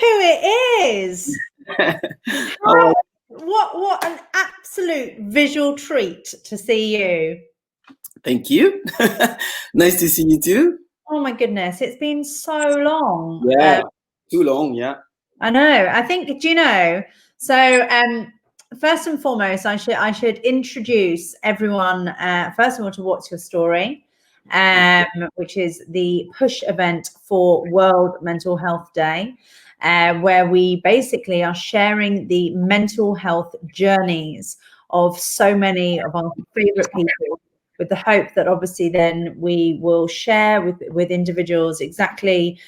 who it is. Oh, What an absolute visual treat to see you. thank you. Nice to see you too. Oh my goodness, it's been so long. Yeah, too long. Yeah. I know. I think, do you know? So, first and foremost, I should introduce everyone. First of all, to What's Your Story, which is the push event for World Mental Health Day, where we basically are sharing the mental health journeys of so many of our favorite people, with the hope that obviously then we will share with individuals exactly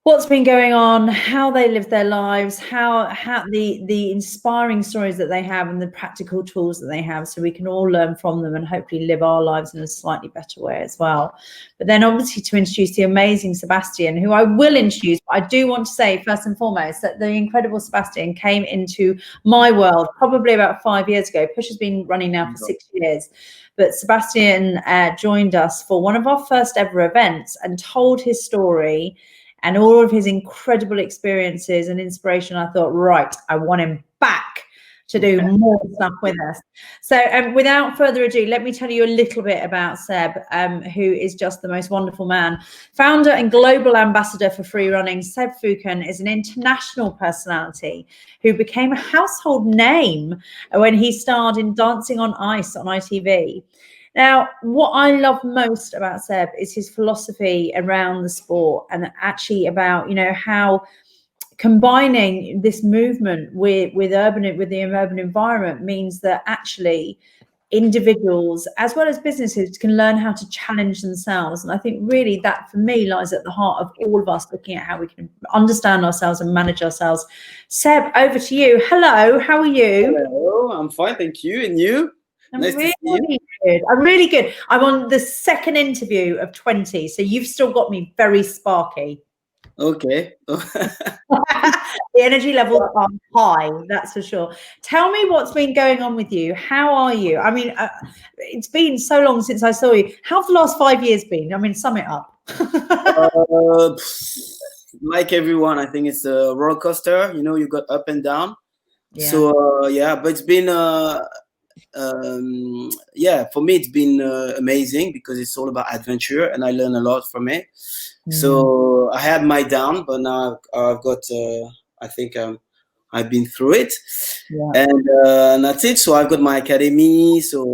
what's been going on, how they live their lives, how the inspiring stories that they have and the practical tools that they have, so we can all learn from them and hopefully live our lives in a slightly better way as well. But then obviously to introduce the amazing Sébastien, who I will introduce, but I do want to say first and foremost that the incredible Sébastien came into my world probably about 5 years ago. Push has been running now for 6 years. But Sébastien joined us for one of our first ever events and told his story and all of his incredible experiences and inspiration. I thought, right, I want him back to do more stuff with us. So without further ado, let me tell you a little bit about Seb, who is just the most wonderful man. Founder and global ambassador for free running, Seb Foucan is an international personality who became a household name when he starred in Dancing on Ice on ITV. Now, what I love most about Seb is his philosophy around the sport, and actually about, you know, how combining this movement with the urban environment means that actually individuals as well as businesses can learn how to challenge themselves. And I think really that for me lies at the heart of all of us looking at how we can understand ourselves and manage ourselves. Seb, over to you. Hello, how are you? Hello, I'm fine, thank you. And you? I'm Nice really to see you. good. I'm really good. I'm on the second interview of 20, so you've still got me very sparky. Okay. The energy levels are high, that's for sure. Tell me what's been going on with you. How are you? I mean, it's been so long since I saw you. How have the last 5 years been? I mean, sum it up. Like everyone, I think it's a roller coaster. You know, you got up and down. Yeah. So but it's been for me it's been amazing because it's all about adventure and I learn a lot from it. So I had my down, but now I've got I think I've been through it. And that's it. So I've got my academy, so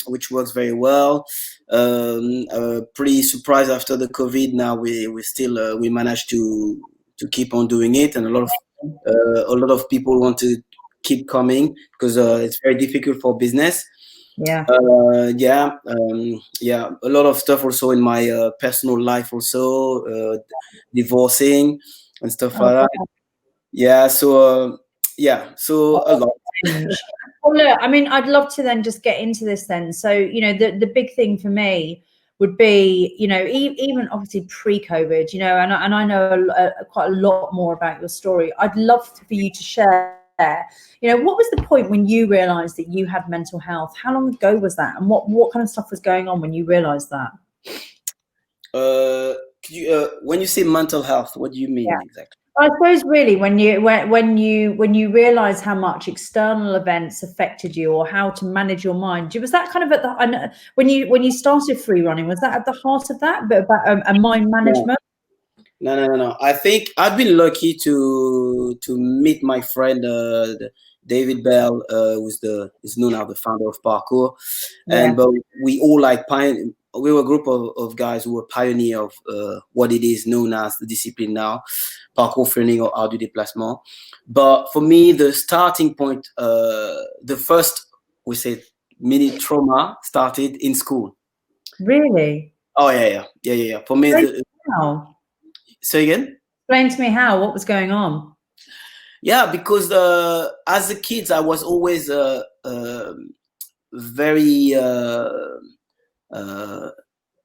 which works very well. Pretty surprised after the COVID. Now we still we managed to keep on doing it, and a lot of people want to keep coming because it's very difficult for business. Yeah. A lot of stuff also in my personal life, also divorcing and stuff like that. Yeah, so a lot. Well, look, I mean, I'd love to then just get into this then. So, you know, the big thing for me would be, you know, even obviously pre-COVID, you know, and I know quite a lot more about your story. I'd love for you to share, you know, what was the point when you realized that you had mental health? How long ago was that? And what kind of stuff was going on when you realized that? When you say mental health, what do you mean exactly? I suppose really when you realize how much external events affected you or how to manage your mind, was that kind of at the when you started free running, was that at the heart of that, but about a mind management? No. I think I've been lucky to meet my friend David Bell, is known as the founder of Parkour, but we all we were a group of guys who were pioneer of what it is known as the discipline now, parkour training or art du déplacement. But for me, the starting point, the first, we say, mini trauma started in school. Really? Oh yeah. For me, how? Say again? Explain to me how. What was going on? Yeah, because as a kid, I was always very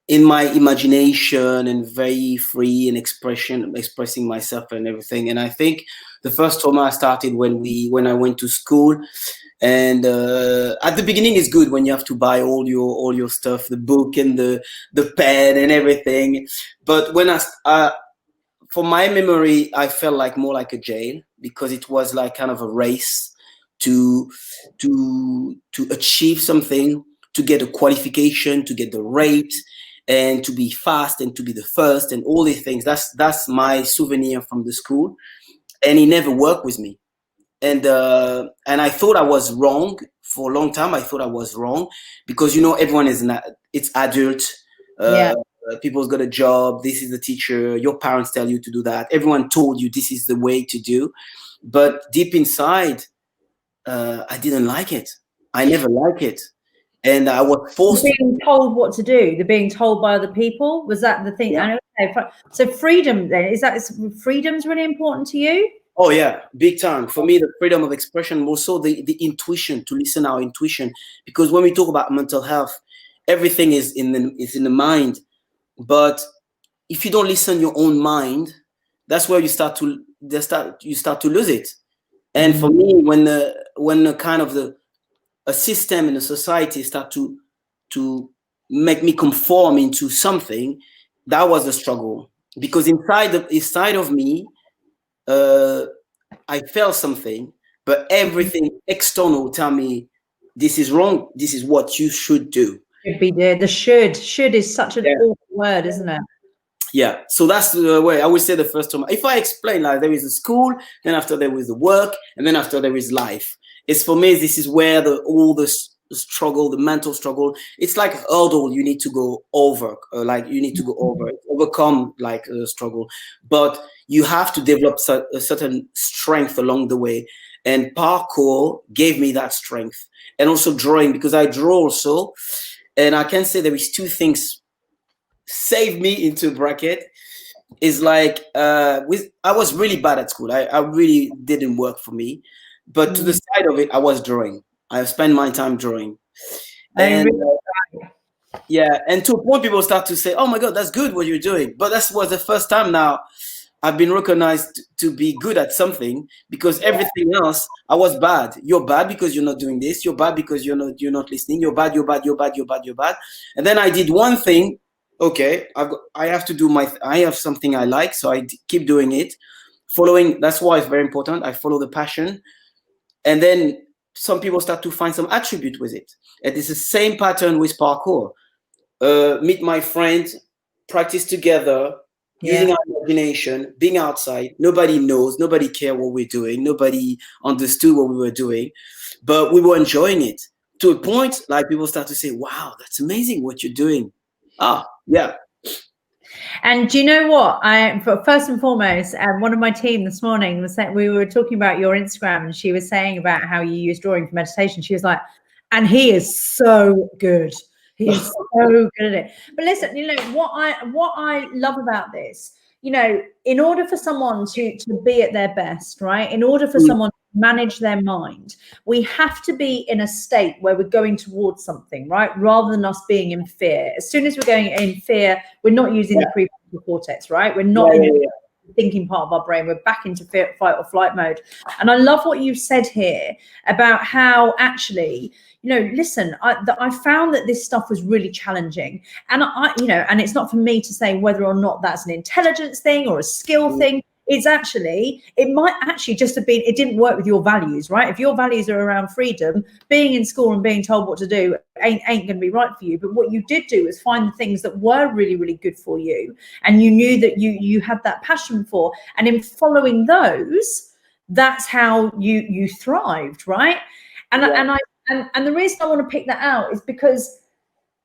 in my imagination and very free in expressing myself and everything. And I think the first trauma I started when I went to school. And at the beginning, it's good when you have to buy all your stuff, the book and the pen and everything. But when for my memory, I felt like more like a jail, because it was like kind of a race to achieve something, to get a qualification, to get the rate, and to be fast and to be the first and all these things. That's my souvenir from the school, and it never worked with me. And I thought I was wrong for a long time. I thought I was wrong because, you know, everyone is it's adult. Yeah. People's got a job. This is the teacher. Your parents tell you to do that. Everyone told you this is the way to do. But deep inside, I didn't like it. I never liked it. And I was forced to being told what to do. They're being told by other people. Was that the thing? Yeah. So freedom then, is freedom's really important to you? Oh yeah, big time. For me, the freedom of expression, also the intuition, to listen our intuition. Because when we talk about mental health, everything is in the mind. But if you don't listen your own mind, that's where you start to lose it. And for me, when the kind of a system in a society start to make me conform into something, that was the struggle. Because inside of me, I felt something, but everything external tell me this is wrong. This is what you should do. Should be there. The should is such an awful word, isn't it? Yeah. So that's the way I would say the first time. If I explain, like, there is a school, then after there is the work, and then after there is life. It's for me, this is where all the struggle, the mental struggle, it's like a hurdle you need to go over, overcome, like a struggle. But you have to develop a certain strength along the way. And parkour gave me that strength. And also drawing, because I draw also. And I can say there is two things saved me into bracket. Is like, I was really bad at school. I really didn't work for me. But to the side of it, I was drawing. I spent my time drawing. And yeah, and to a point, people start to say, oh my God, that's good what you're doing. But that was the first time now I've been recognized to be good at something, because everything else, I was bad. You're bad because you're not doing this. You're bad because you're not listening. You're bad. And then I did one thing. Okay, I have to do I have something I like, so I keep doing it. Following, that's why it's very important. I follow the passion. And then some people start to find some attribute with it. And it's the same pattern with parkour. Meet my friends, practice together, using our imagination, being outside. Nobody knows, nobody cared what we're doing. Nobody understood what we were doing, but we were enjoying it to a point, like people start to say, wow, that's amazing what you're doing. Yeah. And do you know what? First and foremost, one of my team this morning was saying, we were talking about your Instagram, and she was saying about how you use drawing for meditation. She was like, and he is so good. He's so good at it. But listen, you know, what I love about this, you know, in order for someone to be at their best, right? In order for someone to manage their mind, we have to be in a state where we're going towards something, right? Rather than us being in fear. As soon as we're going in fear, we're not using the prefrontal cortex, right? We're not in the thinking part of our brain. We're back into fight or flight mode. And I love what you've said here about how actually, you know, listen, I found that this stuff was really challenging. And and it's not for me to say whether or not that's an intelligence thing or a skill thing. It might actually just have been, it didn't work with your values, right? If your values are around freedom, being in school and being told what to do ain't going to be right for you. But what you did do is find the things that were really, really good for you. And you knew that you had that passion for. And in following those, that's how you thrived, right? And the reason I want to pick that out is because,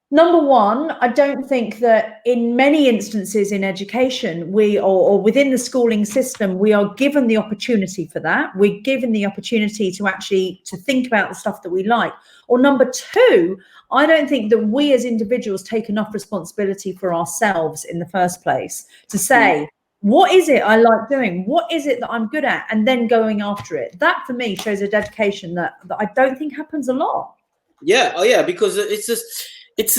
number one, I don't think that in many instances in education, or within the schooling system, we are given the opportunity for that. We're given the opportunity to think about the stuff that we like. Or number two, I don't think that we as individuals take enough responsibility for ourselves in the first place to say, what is it I like doing? What is it that I'm good at? And then going after it. That for me shows a dedication that I don't think happens a lot. Yeah. Oh yeah, because it's a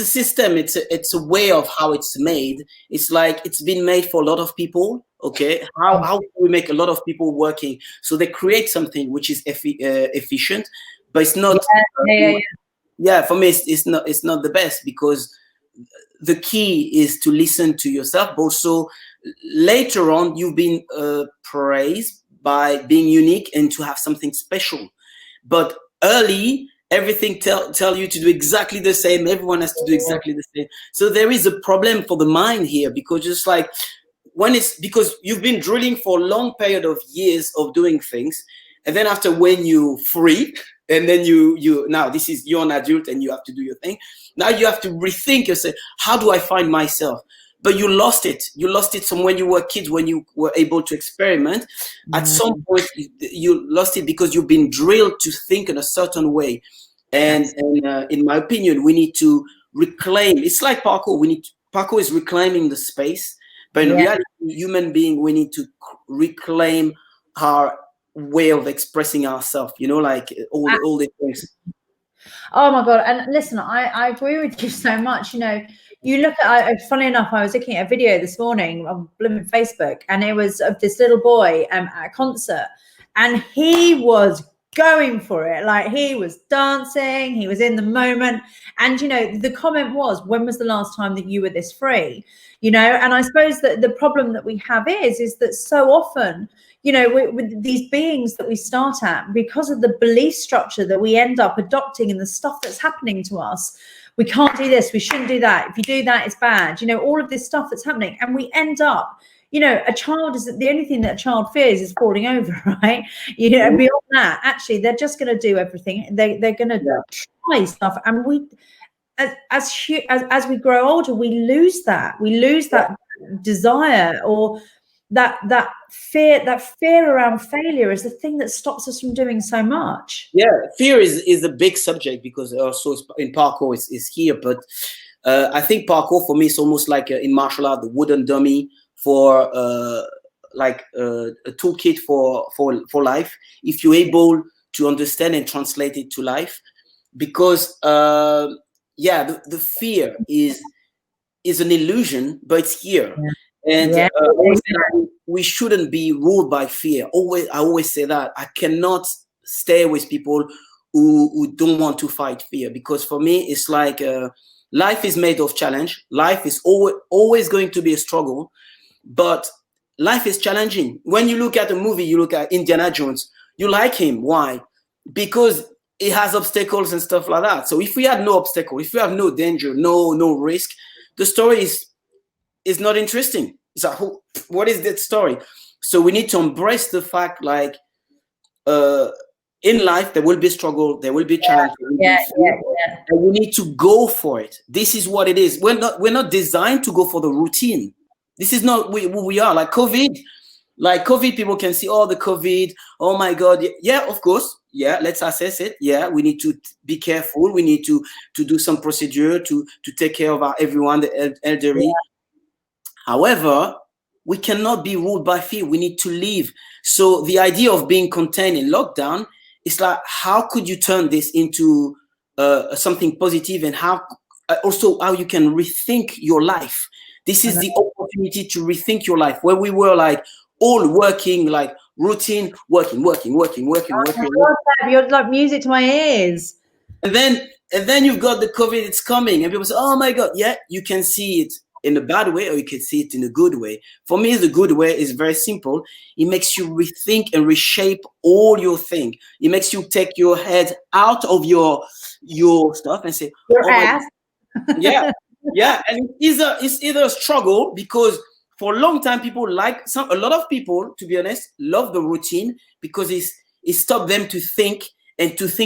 system. It's a way of how it's made. It's like it's been made for a lot of people. Okay, how can we make a lot of people working? So they create something which is efficient, but it's not. Yeah, for me, it's not the best, because the key is to listen to yourself, but also later on you've been praised by being unique and to have something special. But early, everything tell you to do exactly the same. Everyone has to do exactly the same. So there is a problem for the mind here, because just like when it's because you've been drilling for a long period of years of doing things, and then after when you free, and then you now this is you're an adult and you have to do your thing. Now you have to rethink yourself. How do I find myself? But you lost it. You lost it from when you were kids, when you were able to experiment. At some point, you lost it because you've been drilled to think in a certain way. And in my opinion, we need to reclaim. It's like parkour. Parkour is reclaiming the space. But in reality, human being, we need to reclaim our way of expressing ourselves. You know, like all the things. Oh my God. And listen, I agree with you so much. You know, you look at, funny enough, I was looking at a video this morning on blooming Facebook, and it was of this little boy at a concert, and he was going for it. Like, he was dancing, he was in the moment. And, you know, the comment was, when was the last time that you were this free? You know, and I suppose that the problem that we have is that so often, you know, with these beings that we start at, because of the belief structure that we end up adopting and the stuff that's happening to us, we can't do this, we shouldn't do that. If you do that, it's bad. You know, all of this stuff that's happening. And we end up, you know, a child is the only thing that a child fears is falling over, right? You know, and beyond that, actually, they're just going to do everything. They're going to try stuff. And we, as we grow older, we lose that. We lose that desire, or that fear around failure is the thing that stops us from doing so much. Yeah, fear is a big subject, because also in parkour is here. But I think parkour for me is almost like in martial art, the wooden dummy for like a toolkit for life. If you're able to understand and translate it to life, because the fear is an illusion, but it's here. And we shouldn't be ruled by fear. I always say that I cannot stay with people who don't want to fight fear, because for me it's like life is made of challenge. Life is always going to be a struggle, but life is challenging. When you look at a movie, you look at Indiana Jones, you like him. Why? Because it has obstacles and stuff like that. So if we had no obstacle, if we have no danger, no risk, the story is not interesting. So what is that story? So we need to embrace the fact, like, in life there will be struggle, there will be challenge, and we need to go for it. This is what it is. We're not designed to go for the routine. This is not who we are. Like COVID, people can see, oh, the COVID, oh my God. Yeah, of course. Yeah, let's assess it. Yeah, we need to be careful. We need to do some procedure to take care of everyone, the elderly. However, we cannot be ruled by fear. We need to live. So the idea of being contained in lockdown is like, how could you turn this into something positive, and how you can rethink your life. This is the opportunity to rethink your life, where we were like all working, like routine, working. You're like music to my ears. And then you've got the COVID, it's coming, and people say, oh my God. Yeah, you can see it in a bad way, or you can see it in a good way. For me, the good way is very simple. It makes you rethink and reshape all your thing. It makes you take your head out of your stuff and say, your ass. Yeah. And it's either a struggle, because for a long time people a lot of people, to be honest, love the routine, because it stopped them to think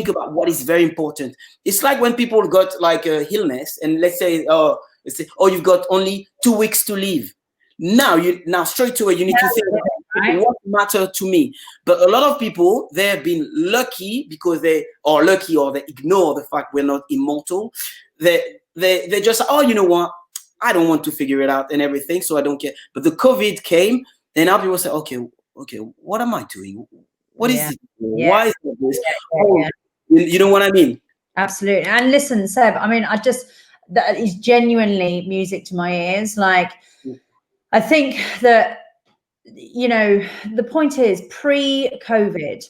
about what is very important. It's like when people got like a illness, and let's say you've got only 2 weeks to live. Now straight away you need to think what matters to me. But a lot of people, they have been lucky, because they are lucky, or they ignore the fact we're not immortal. They just, oh, you know what? I don't want to figure it out and everything, so I don't care. But the COVID came, and now people say, okay, what am I doing? What is it? Why is it this? You know what I mean? Absolutely. And listen, Seb, I mean, that is genuinely music to my ears. Like, I think that, you know, the point is, pre-COVID,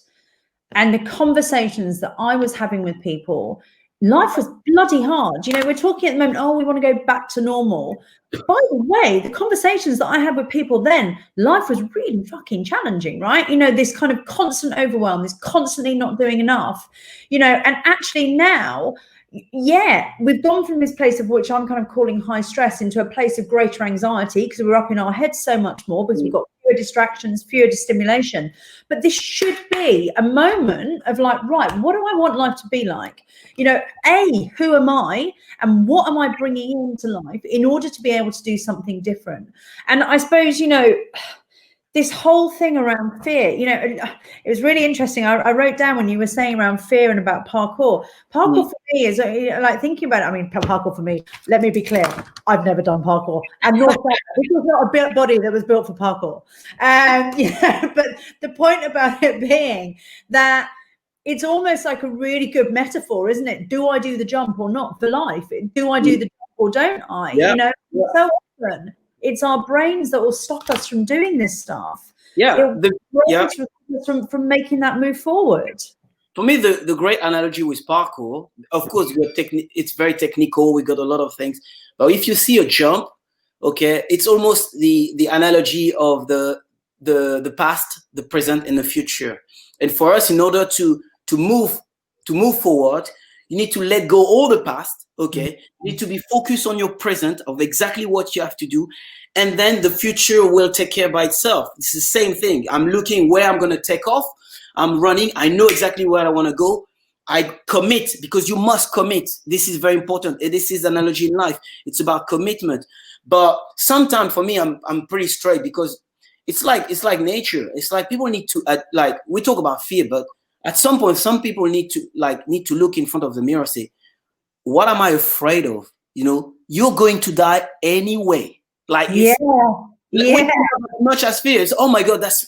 and the conversations that I was having with people, life was bloody hard. You know, we're talking at the moment, oh, we want to go back to normal. By the way, the conversations that I had with people then, life was really fucking challenging, right? You know, this kind of constant overwhelm, this constantly not doing enough, you know, and actually now, yeah, we've gone from this place of which I'm kind of calling high stress into a place of greater anxiety because we're up in our heads so much more because we've got fewer distractions, fewer stimulation. But this should be a moment of like, right, what do I want life to be like? You know, A, who am I and what am I bringing into life in order to be able to do something different? And I suppose, you know, this whole thing around fear, you know, it was really interesting. I wrote down when you were saying around fear and about parkour. Parkour for me is like thinking about it. I mean, parkour for me, let me be clear, I've never done parkour. And this was not a built body that was built for parkour. Yeah, but the point about it being that it's almost like a really good metaphor, isn't it? Do I do the jump or not for life? Do I do the jump or don't I? Yeah. You know, so often it's our brains that will stop us from doing this stuff. Yeah, From making that move forward. For me, the great analogy with parkour, of course, it's very technical. We got a lot of things, but if you see a jump, okay, it's almost the analogy of the past, the present, and the future. And for us, in order to move forward, you need to let go all the past. Okay, you need to be focused on your present of exactly what you have to do, and then the future will take care by itself. It's the same thing. I'm looking where I'm going to take off. I'm running. I know exactly where I want to go. I commit, because you must commit. This is very important. This is an analogy in life. It's about commitment. But sometimes for me, I'm pretty straight, because it's like nature. It's like people need to like, we talk about fear, but at some point, some people need to look in front of the mirror and say, what am I afraid of? You know, you're going to die anyway. Like, yeah. Much as fears. Oh my God, that's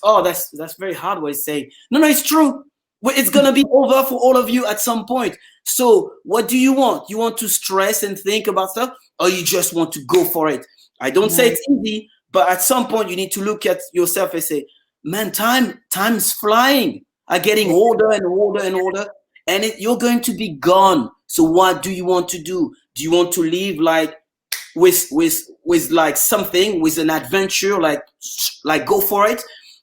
very hard what it's saying. No, it's true. It's gonna be over for all of you at some point. So what do you want? You want to stress and think about stuff, or you just want to go for it? I don't say it's easy, but at some point you need to look at yourself and say, man, time's flying. I'm getting older and older and older, and you're going to be gone. So what do you want to do? Do you want to live like with like something, with an adventure, like go for it?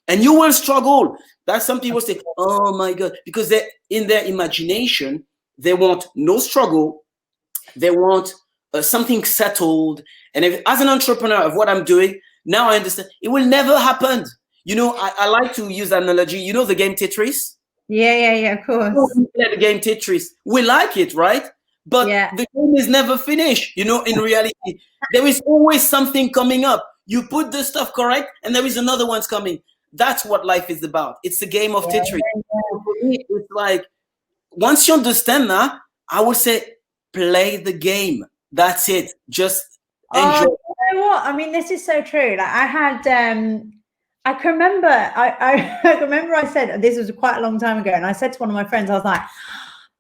And you will struggle. That's some people say, oh my God, because they, in their imagination, they want no struggle. They want something settled. And as an entrepreneur of what I'm doing, now I understand it will never happen. You know, I like to use that analogy. You know the game Tetris? Yeah, of course. We play the game Tetris. We like it, right? But the game is never finished. You know, in reality, there is always something coming up. You put the stuff correct, and there is another one's coming. That's what life is about. It's a game of Tetris. For me, it's like, once you understand that, I would say, play the game. That's it. Just enjoy. You know what? I mean, this is so true. Like, I had, I can remember, I remember I said, this was quite a long time ago, and I said to one of my friends, I was like,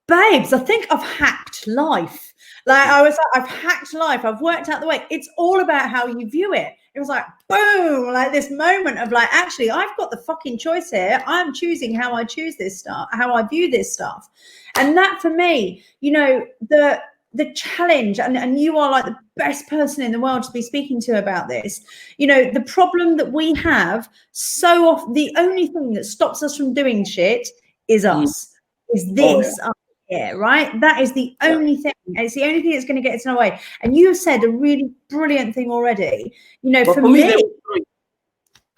babes, I think I've hacked life. Like, I was like, I've hacked life. I've worked out the way. It's all about how you view it. It was like, boom, like this moment of like, actually, I've got the fucking choice here. I'm choosing how I choose this stuff, how I view this stuff. And that for me, you know, the challenge, and you are like the best person in the world to be speaking to about this. You know, the problem that we have so often, the only thing that stops us from doing shit is us, is this. Yeah, right. That is the only thing. It's the only thing that's going to get us in our way. And you have said a really brilliant thing already. You know, for me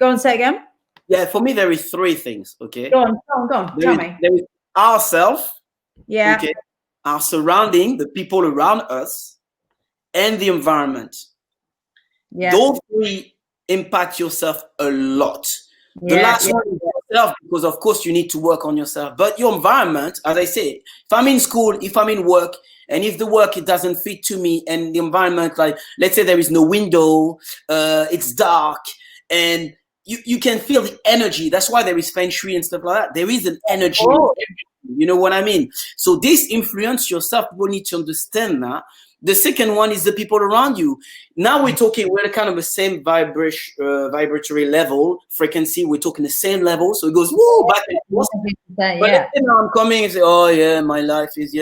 go on, say again. Yeah, for me there is three things. Okay. Go on. Tell me. There is ourselves. Yeah. Okay. Our surrounding, the people around us, and the environment. Yeah. Those three impact yourself a lot. The last one is yourself, because of course you need to work on yourself. But your environment, as I say, if I'm in school, if I'm in work, and if the work, it doesn't fit to me, and the environment, like, let's say there is no window, it's dark, and you can feel the energy. That's why there is feng shui and stuff like that. There is an energy. You know what I mean? So this influence yourself. People need to understand that. The second one is the people around you. Now we're kind of the same vibratory level, frequency. We're talking the same level. So it goes, woo, back and forth. But let's say now I'm coming and say, oh yeah, my life is,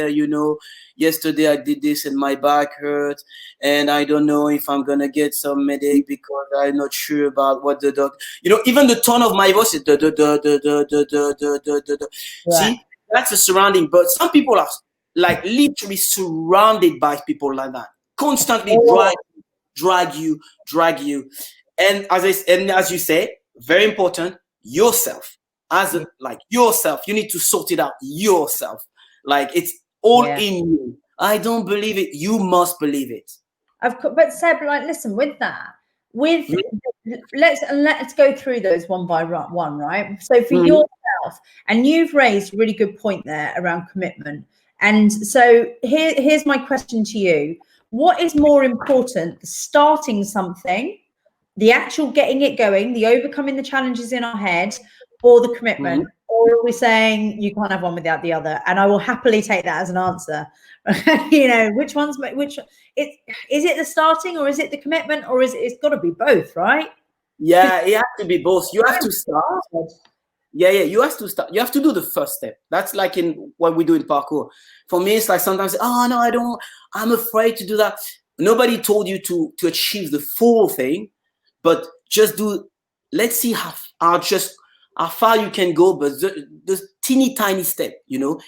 yesterday I did this and my back hurt. And I don't know if I'm going to get some medic because I'm not sure about what the doctor, even the tone of my voice is See, that's a surrounding. But some people are like literally surrounded by people like that, constantly drag you. And as you say, very important, yourself. Yourself, you need to sort it out yourself. Like it's all in you. I don't believe it. You must believe it. Of course, but Seb, listen, with that, let's go through those one by one, right? So for yourself, and you've raised a really good point there around commitment. And so here's my question to you. What is more important, starting something, the actual getting it going, the overcoming the challenges in our head, or the commitment? Or are we saying you can't have one without the other? And I will happily take that as an answer. Is it the starting, or is it the commitment, or it's got to be both, right? Yeah, it has to be both. You have to start. Yeah, you have to start. You have to do the first step. That's like in what we do in parkour. For me, it's like sometimes, oh no, I don't. I'm afraid to do that. Nobody told you to achieve the full thing, but just do. Let's see how far you can go, but the teeny tiny step,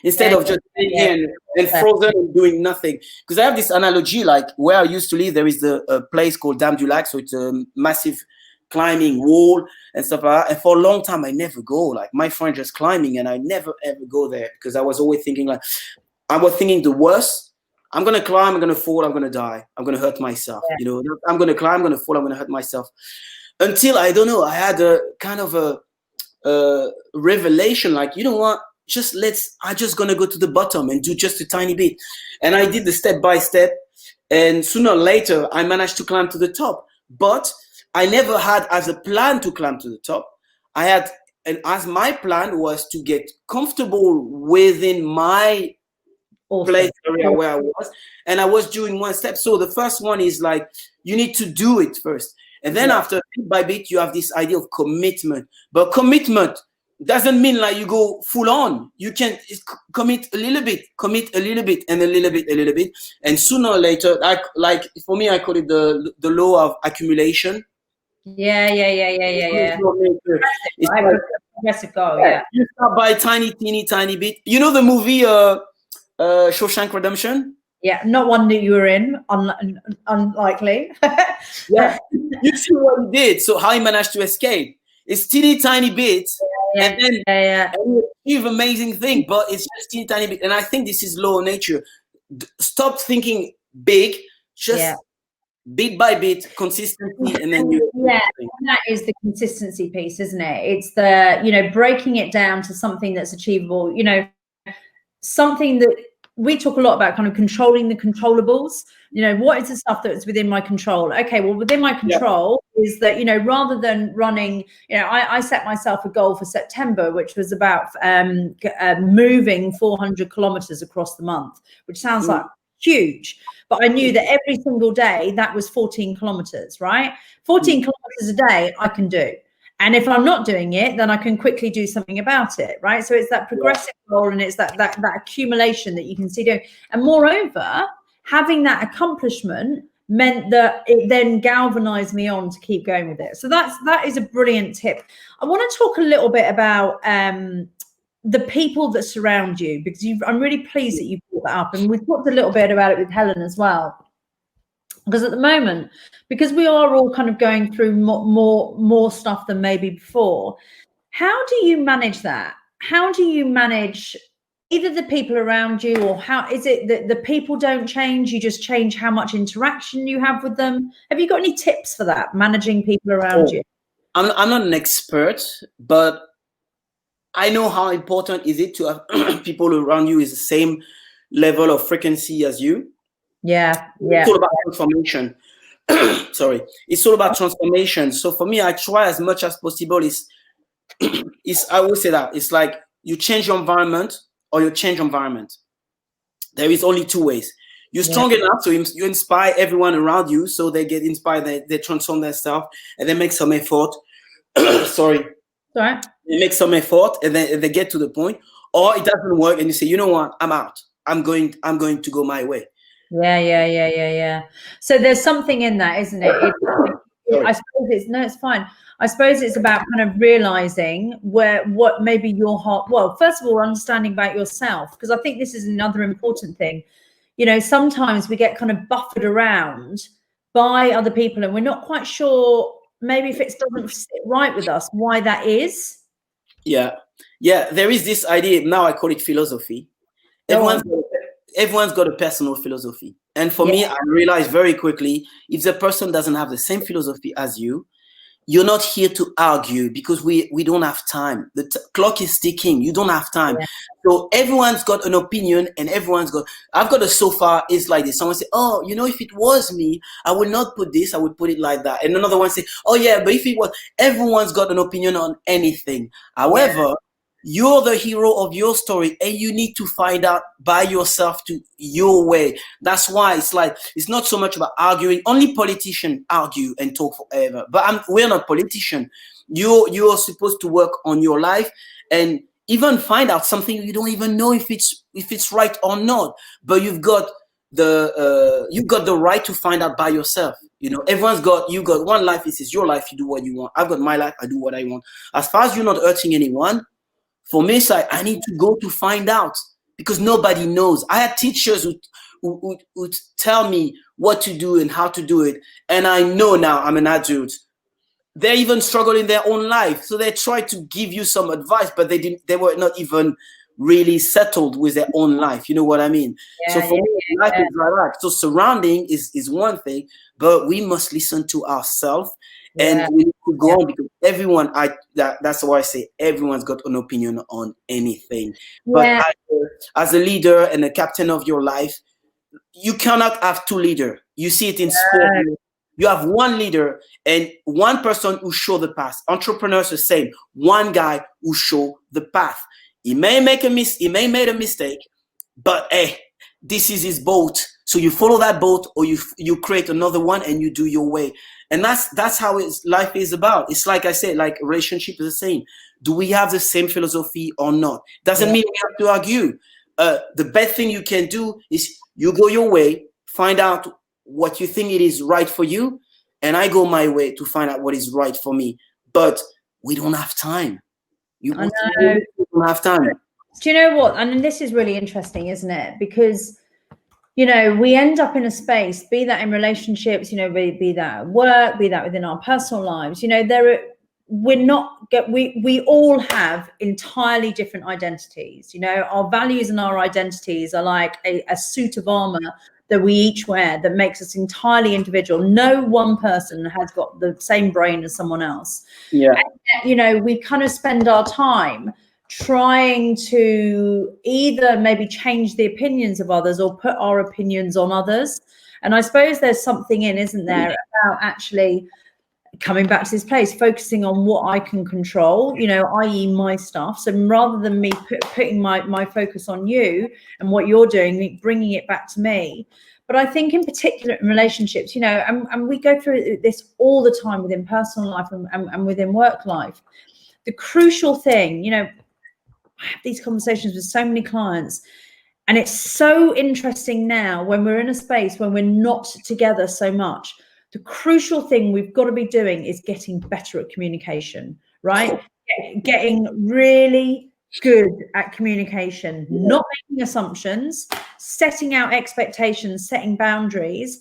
instead of just sitting here and frozen and doing nothing. Because I have this analogy, like where I used to live, there is a place called Dame du Lac, so it's a massive climbing wall and stuff like that. And for a long time, I never go. Like my friend just climbing, and I never ever go there because I was always thinking the worst. I'm gonna climb, I'm gonna fall, I'm gonna die, I'm gonna hurt myself. I'm gonna climb, I'm gonna fall, I'm gonna hurt myself. Until I don't know, I had a kind of a revelation. Like, you know what? I just gonna go to the bottom and do just a tiny bit. And I did the step by step, and sooner or later, I managed to climb to the top. But I never had as a plan to climb to the top. As my plan was to get comfortable within my place area where I was, and I was doing one step. So the first one is like, you need to do it first. And then after, bit by bit, you have this idea of commitment. But commitment doesn't mean like you go full on. You can commit a little bit, and a little bit. And sooner or later, like for me, I call it the law of accumulation. Yeah. Progressive goal, You start by tiny bit. You know the movie Shawshank Redemption? Yeah, not one that you were in, unlikely. Yeah, you see what he did. So how he managed to escape. It's tiny bits, and then and you achieve amazing thing, but it's just tiny bit. And I think this is law of nature. Stop thinking big, just bit by bit, consistency, and then you. Yeah, that is the consistency piece, isn't it? It's the breaking it down to something that's achievable. Something that we talk a lot about, kind of controlling the controllables. What is the stuff that's within my control? Okay, well, within my control is that, rather than running, I set myself a goal for September, which was about moving 400 kilometers across the month, which sounds like huge. But I knew that every single day that was 14 kilometers, right? 14 kilometers a day I can do. And if I'm not doing it, then I can quickly do something about it, right? So it's that progressive goal, and it's that accumulation that you can see doing. And moreover, having that accomplishment meant that it then galvanized me on to keep going with it. So that is a brilliant tip. I want to talk a little bit about the people that surround you, because I'm really pleased that you brought that up. And we've talked a little bit about it with Helen as well. Because at the moment, because we are all kind of going through more stuff than maybe before, how do you manage that? How do you manage either the people around you, or how is it that the people don't change, you just change how much interaction you have with them? Have you got any tips for that, managing people around you? I'm not an expert, but I know how important is it to have people around you is the same level of frequency as you. It's all about transformation. Sorry, it's all about transformation. So for me, I try as much as possible. I always say that it's like you change your environment, or you change environment. There is only two ways. You're strong enough so you inspire everyone around you, so they get inspired, they transform themselves, and they make some effort. Sorry. Right. They make some effort, and then they get to the point, or it doesn't work, and you say, you know what, I'm out. I'm going to go my way. Yeah. So there's something in that, isn't it? I suppose it's fine. I suppose it's about kind of realizing what maybe your heart. Well, first of all, understanding about yourself, because I think this is another important thing. You know, sometimes we get kind of buffered around by other people, and we're not quite sure maybe if it doesn't sit right with us, why that is. Yeah. There is this idea now. I call it philosophy. Everyone's got a personal philosophy. And for me, I realized very quickly, if the person doesn't have the same philosophy as you, you're not here to argue, because we don't have time. The clock is ticking. You don't have time. Yeah. So everyone's got an opinion, and I've got a sofa is like this. Someone say, oh, you know, if it was me, I would not put this, I would put it like that. And another one say, oh yeah, but if it was, everyone's got an opinion on anything. However, you're the hero of your story, and you need to find out by yourself to your way. That's why it's not so much about arguing. Only politicians argue and talk forever. But we're not politicians. You're supposed to work on your life and even find out something you don't even know if it's right or not. But you've got the right to find out by yourself. You know, you got one life. This is your life. You do what you want. I've got my life. I do what I want. As far as you're not hurting anyone. For me, I need to go to find out, because nobody knows. I had teachers who tell me what to do and how to do it. And I know now, I'm an adult, they're even struggling in their own life. So they try to give you some advice, but they were not even really settled with their own life. You know what I mean? So for me, life is like that. So surrounding is one thing, but we must listen to ourselves. And we need to go on, because everyone, that's why I say everyone's got an opinion on anything. But as a leader and a captain of your life, you cannot have two leaders. You see it in sport. You have one leader and one person who show the path. Entrepreneurs the same. One guy who show the path. He may make a mistake, but hey, this is his boat. So you follow that boat, or you create another one and you do your way. And that's how life is about. It's like I said, like a relationship is the same. Do we have the same philosophy or not? Doesn't mean we have to argue. The best thing you can do is you go your way, find out what you think it is right for you, and I go my way to find out what is right for me. But we don't have time. We don't have time. Do you know what? I mean, this is really interesting, isn't it? Because, you know, we end up in a space, be that in relationships, you know, be that at work, be that within our personal lives, you know, we all have entirely different identities. You know, our values and our identities are like a suit of armor that we each wear that makes us entirely individual. No one person has got the same brain as someone else. Yeah. And, you know, we kind of spend our time trying to either maybe change the opinions of others or put our opinions on others. And I suppose there's something isn't there, about actually coming back to this place, focusing on what I can control, you know, i.e. my stuff. So rather than me putting my focus on you and what you're doing, bringing it back to me. But I think in particular in relationships, you know, and we go through this all the time within personal life and within work life. The crucial thing, you know, I have these conversations with so many clients, and it's so interesting now when we're in a space when we're not together so much. The crucial thing we've got to be doing is getting better at communication, right? Getting really good at communication, not making assumptions, setting out expectations, setting boundaries.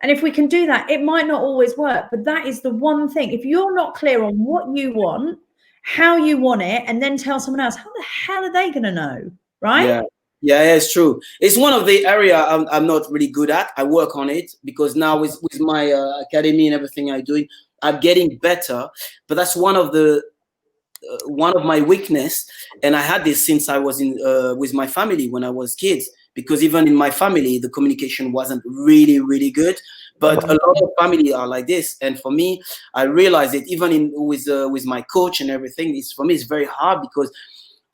And if we can do that, it might not always work, but that is the one thing. If you're not clear on what you want, how you want it, and then tell someone else, how the hell are they going to know, right? Yeah, it's true. It's one of the area I'm not really good at. I work on it, because now with my academy and everything I'm doing, I'm getting better. But that's one of my weakness, and I had this since I was in with my family when I was kids. Because even in my family, the communication wasn't really, really good. But a lot of family are like this. And for me, I realized it even with my coach and everything. For me, it's very hard, because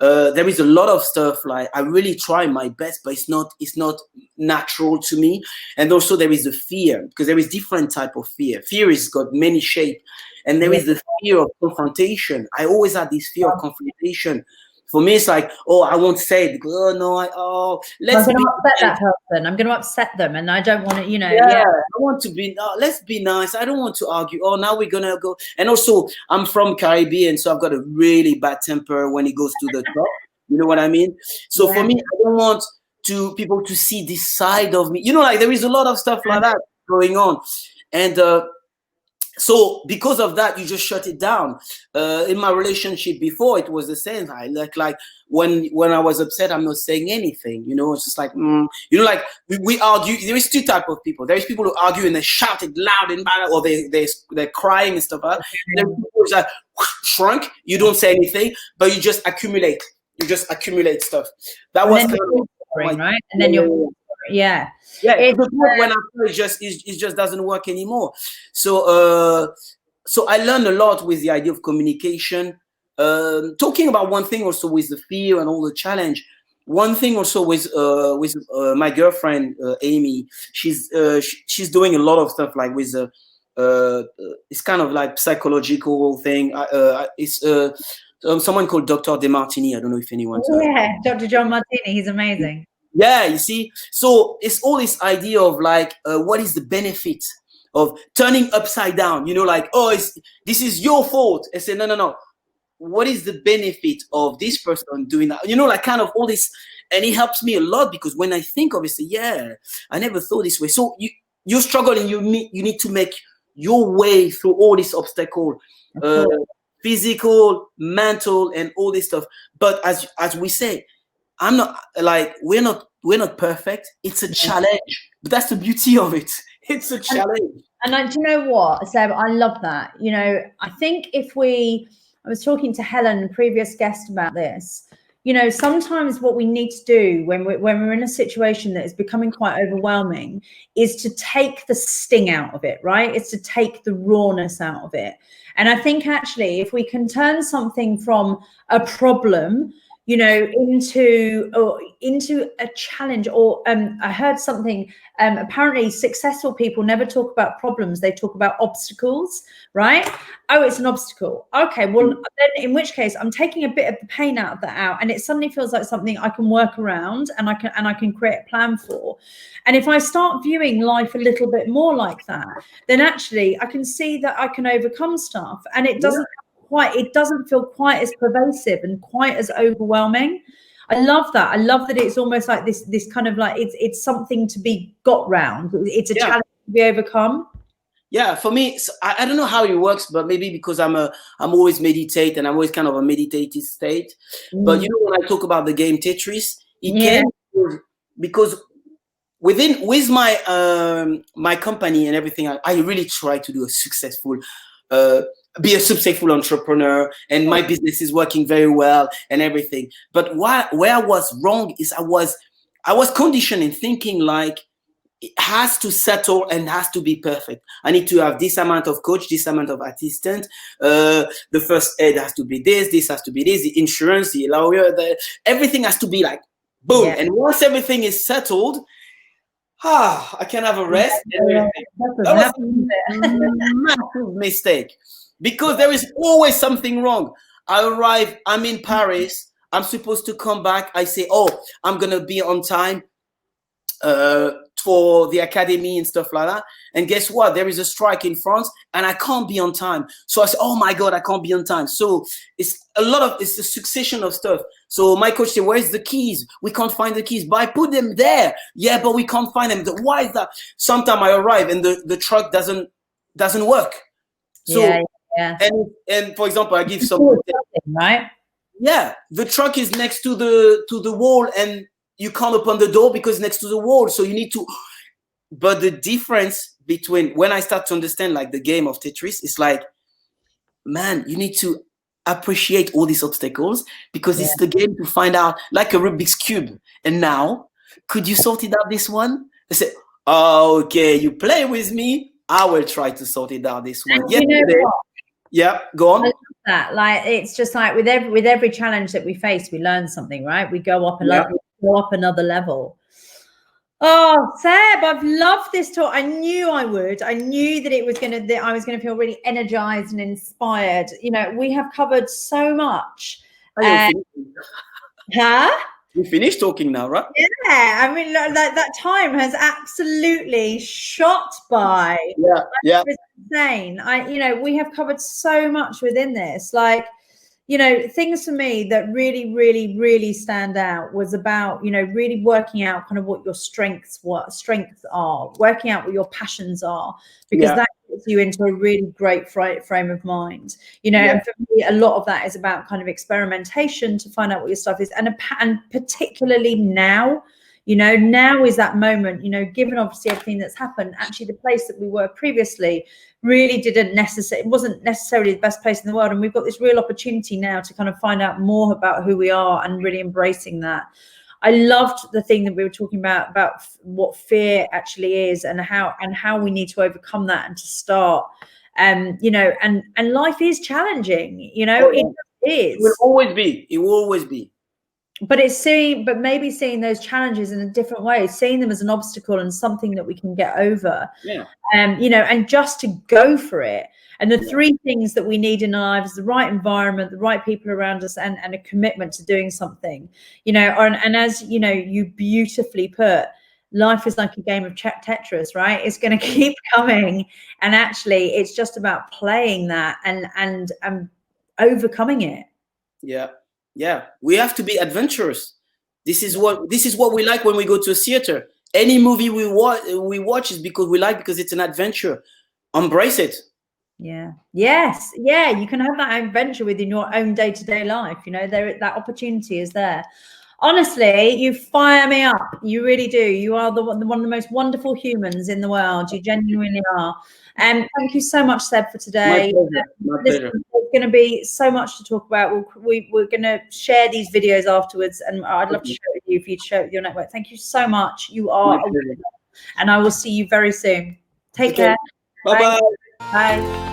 there is a lot of stuff like I really try my best, but it's not natural to me. And also there is the fear, because there is different type of fear. Fear is got many shapes, and there is the fear of confrontation. I always had this fear of confrontation. For me, it's like, oh, I won't say it because, oh no, let's. I'm going to upset that person. I'm going to upset them, and I don't want to, you know. Yeah, I want to be. Let's be nice. I don't want to argue. Oh, now we're gonna go. And also, I'm from Caribbean, so I've got a really bad temper when it goes to the top. You know what I mean? So for me, I don't want people to see this side of me. You know, like there is a lot of stuff like that going on, and. So because of that, you just shut it down. In my relationship before, it was the same. I like when I was upset, I'm not saying anything. You know, it's just like you know, like we argue. There is two types of people. There is people who argue and they shout it loud and bad, or they're crying and stuff like that. There are people who just shrunk. You don't say anything, but you just accumulate. You just accumulate stuff. That was kind of boring, right? And then you're yeah. When it just doesn't work anymore. So I learned a lot with the idea of communication. Talking about one thing also with the fear and all the challenge. One thing also with my girlfriend Amy. She's doing a lot of stuff like with it's kind of like psychological thing. It's someone called Dr. DeMartini. I don't know if anyone's Dr. John Martini. He's amazing. Yeah, you see, so it's all this idea of like, what is the benefit of turning upside down? You know, like, oh, this is your fault. I say, no. What is the benefit of this person doing that? You know, like kind of all this, and it helps me a lot because when I think of it, say, yeah, I never thought this way. So you struggle and you need to make your way through all this obstacle, physical, mental, and all this stuff. But as we say. I'm not like we're not perfect. It's a challenge, but that's the beauty of it. It's a challenge. And do you know what, Seb? I love that. You know, I think I was talking to Helen, previous guest, about this. You know, sometimes what we need to do when we're in a situation that is becoming quite overwhelming is to take the sting out of it, right? It's to take the rawness out of it. And I think actually, if we can turn something from a problem, you know, into a challenge, or I heard something. Apparently, successful people never talk about problems; they talk about obstacles, right? Oh, it's an obstacle. Okay, well, then in which case, I'm taking a bit of the pain out of that and it suddenly feels like something I can work around and I can create a plan for. And if I start viewing life a little bit more like that, then actually I can see that I can overcome stuff, and it doesn't. It doesn't feel quite as pervasive and quite as overwhelming. I love that. I love that it's almost like this kind of like it's something to be got round. It's a challenge to be overcome. Yeah, for me, I don't know how it works, but maybe because I'm always meditate and I'm always kind of a meditative state. But you know, when I talk about the game Tetris, it came because with my company and everything, I really try to do be a successful entrepreneur, and my business is working very well and everything. But where I was wrong is I was conditioned in thinking like it has to settle and has to be perfect. I need to have this amount of coach, this amount of assistant. The first aid has to be this has to be this, the insurance, the lawyer, everything has to be like boom. Yeah. And once everything is settled, I can have a rest. That was a massive mistake. Because there is always something wrong. I arrive, I'm in Paris, I'm supposed to come back. I say, oh, I'm going to be on time for the academy and stuff like that. And guess what? There is a strike in France and I can't be on time. So I say, oh my God, I can't be on time. So it's a succession of stuff. So my coach said, where's the keys? We can't find the keys, but I put them there. Yeah, but we can't find them. Why is that? Sometimes I arrive and the truck doesn't work. So and for example, I give some right. Yeah, the truck is next to the wall, and you can't open the door because it's next to the wall. So you need to. But the difference between when I start to understand like the game of Tetris, it's like, man, you need to appreciate all these obstacles because it's the game to find out, like a Rubik's cube. And now, could you sort it out this one? I said, oh, okay, you play with me. I will try to sort it out this one. You know what? Yeah, go on. that. Like, it's just like with every challenge that we face, we learn something, right? We go up another level. Oh, Seb, I've loved this talk. I knew I would. I knew that I was gonna feel really energized and inspired. You know, we have covered so much. Huh? We finished talking now, right? Yeah, I mean, that time has absolutely shot by. Yeah. It's insane. You know, we have covered so much within this. Like, you know, things for me that really, really, really stand out was about, you know, really working out kind of what your strengths are, working out what your passions are, because that gets you into a really great frame of mind, you know. And for me, a lot of that is about kind of experimentation to find out what your stuff is, and particularly now. You know, now is that moment, you know, given obviously everything that's happened. Actually, the place that we were previously really wasn't necessarily the best place in the world. And we've got this real opportunity now to kind of find out more about who we are and really embracing that. I loved the thing that we were talking about what fear actually is and how we need to overcome that and to start. You know, and life is challenging, you know, it is. It will always be. It will always be. But maybe seeing those challenges in a different way, seeing them as an obstacle and something that we can get over. Yeah. You know, and just to go for it. And the three things that we need in our lives: the right environment, the right people around us, and a commitment to doing something. You know, and as you know, you beautifully put, life is like a game of Tetris, right? It's going to keep coming, and actually, it's just about playing that and overcoming it. Yeah, we have to be adventurous. This is what we like when we go to a theater. Any movie we watch is because it's an adventure. Embrace it. Yeah. Yes. Yeah. You can have that adventure within your own day-to-day life. You know, that opportunity is there. Honestly, you fire me up. You really do. You are one of the most wonderful humans in the world. You genuinely are. And thank you so much, Seb, for today. My pleasure. There's going to be so much to talk about. We're going to share these videos afterwards, and I'd love to share it with you for you to share it with your network. Thank you so much. You are a winner, and I will see you very soon. Take care. Bye-bye. Bye.